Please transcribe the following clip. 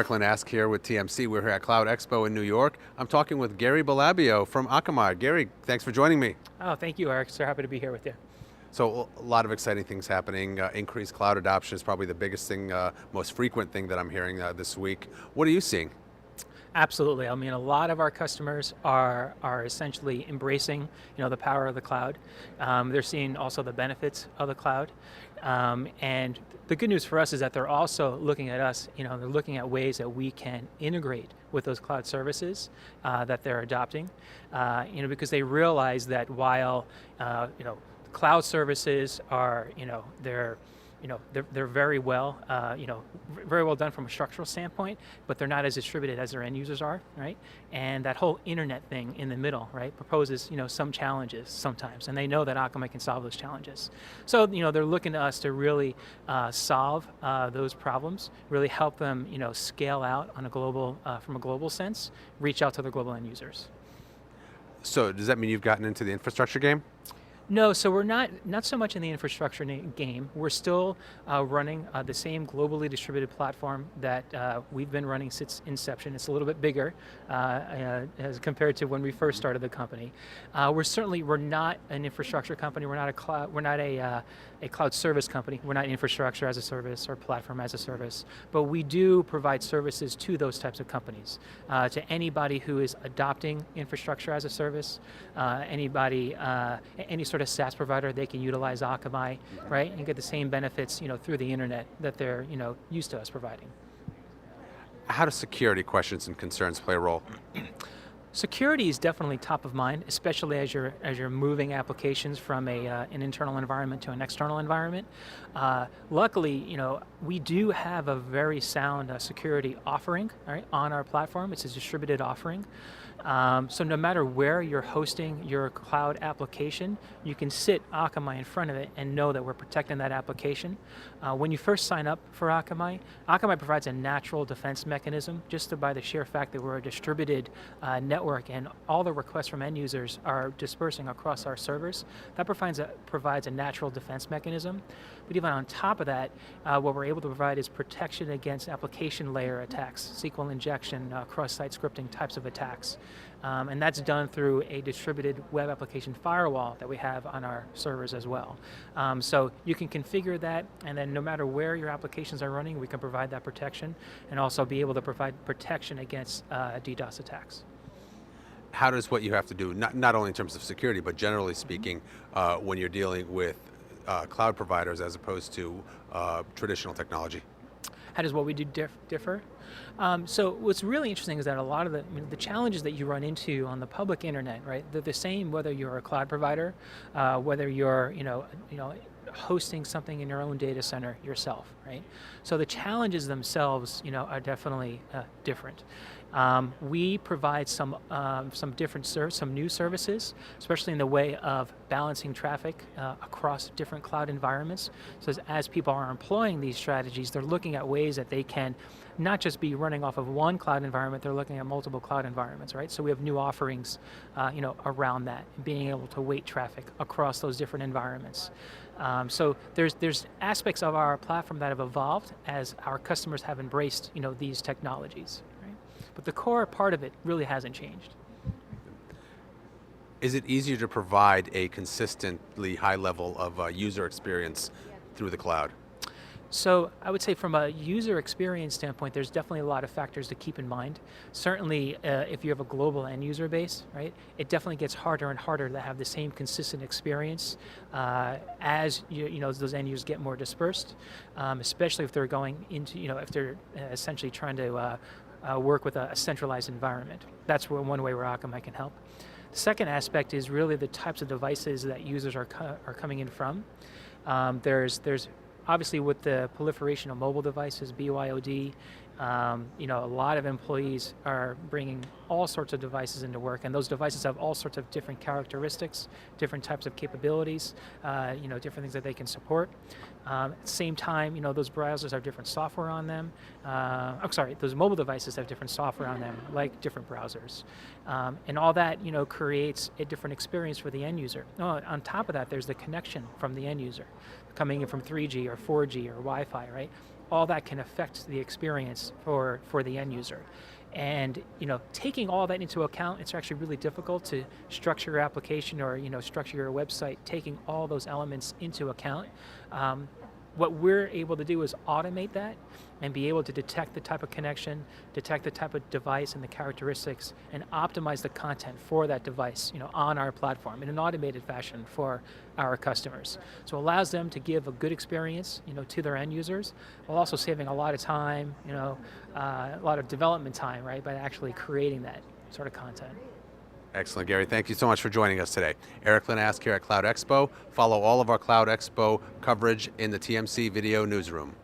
Franklin Ask here with TMC. We're here at Cloud Expo in New York. I'm talking with Gary Ballabio from Akamai. Gary, thanks for joining me. Oh, thank you, Eric. So happy to be here with you. So a lot of exciting things happening. Increased cloud adoption is probably the biggest thing, most frequent thing that I'm hearing this week. What are you seeing? Absolutely. I mean, a lot of our customers are essentially embracing, the power of the cloud. They're seeing also the benefits of the cloud, and the good news for us is that they're also looking at us. They're looking at ways that we can integrate with those cloud services that they're adopting. Because they realize that while cloud services are, they're very well, very well done from a structural standpoint, but they're not as distributed as their end users are, right? And that whole internet thing in the middle, right, proposes, some challenges sometimes, and they know that Akamai can solve those challenges. So, they're looking to us to really solve those problems, really help them, scale out on a global, from a global sense, reach out to their global end users. So does that mean you've gotten into the infrastructure game? No, so we're not so much in the infrastructure game. We're still running the same globally distributed platform that we've been running since inception. It's a little bit bigger as compared to when we first started the company. We're not an infrastructure company. We're not a cloud. We're not a cloud service company. We're not infrastructure as a service or platform as a service. But we do provide services to those types of companies, to anybody who is adopting infrastructure as a service, anybody, any sort of SaaS provider. They can utilize Akamai, right, and get the same benefits, through the internet that they're, used to us providing. How do security questions and concerns play a role? Security is definitely top of mind, especially as you're moving applications from an internal environment to an external environment. Luckily, we do have a very sound security offering, right, on our platform. It's a distributed offering. So no matter where you're hosting your cloud application, you can sit Akamai in front of it and know that we're protecting that application. When you first sign up for Akamai, Akamai provides a natural defense mechanism just by the sheer fact that we're a distributed network and all the requests from end users are dispersing across our servers. That provides a natural defense mechanism. But even on top of that, what we're able to provide is protection against application layer attacks, SQL injection, cross-site scripting types of attacks. And that's done through a distributed web application firewall that we have on our servers as well. So you can configure that, and then no matter where your applications are running, we can provide that protection and also be able to provide protection against DDoS attacks. How does what you have to do, not only in terms of security, but generally speaking, when you're dealing with cloud providers as opposed to traditional technology? How does what we do differ? So what's really interesting is that a lot of the challenges that you run into on the public internet, right? They're the same whether you're a cloud provider, whether you're hosting something in your own data center yourself, right? So the challenges themselves, are definitely different. We provide some new services, especially in the way of balancing traffic across different cloud environments. So as people are employing these strategies, they're looking at ways that they can not just be running off of one cloud environment, they're looking at multiple cloud environments, right? So we have new offerings, around that, being able to weight traffic across those different environments. So there's aspects of our platform that have evolved as our customers have embraced, these technologies, right? But the core part of it really hasn't changed. Is it easier to provide a consistently high level of user experience through the cloud? So I would say from a user experience standpoint, there's definitely a lot of factors to keep in mind. Certainly, if you have a global end user base, right, it definitely gets harder and harder to have the same consistent experience as those end users get more dispersed, especially if they're going into, if they're essentially trying to work with a centralized environment. That's one way where Akamai can help. The second aspect is really the types of devices that users are coming in from. There's obviously, with the proliferation of mobile devices, BYOD, a lot of employees are bringing all sorts of devices into work, and those devices have all sorts of different characteristics, different types of capabilities, different things that they can support. At the same time, those browsers have different software on them. Those mobile devices have different software on them, like different browsers. And all that, creates a different experience for the end user. On top of that, there's the connection from the end user. coming in from 3G or 4G or Wi-Fi, right? All that can affect the experience for the end user. And taking all that into account, it's actually really difficult to structure your application or structure your website, taking all those elements into account. What we're able to do is automate that and be able to detect the type of connection, detect the type of device and the characteristics, and optimize the content for that device on our platform in an automated fashion for our customers. So it allows them to give a good experience to their end users, while also saving a lot of time, a lot of development time, right, by actually creating that sort of content. Excellent, Gary. Thank you so much for joining us today. Eric Linask here at Cloud Expo. Follow all of our Cloud Expo coverage in the TMC Video Newsroom.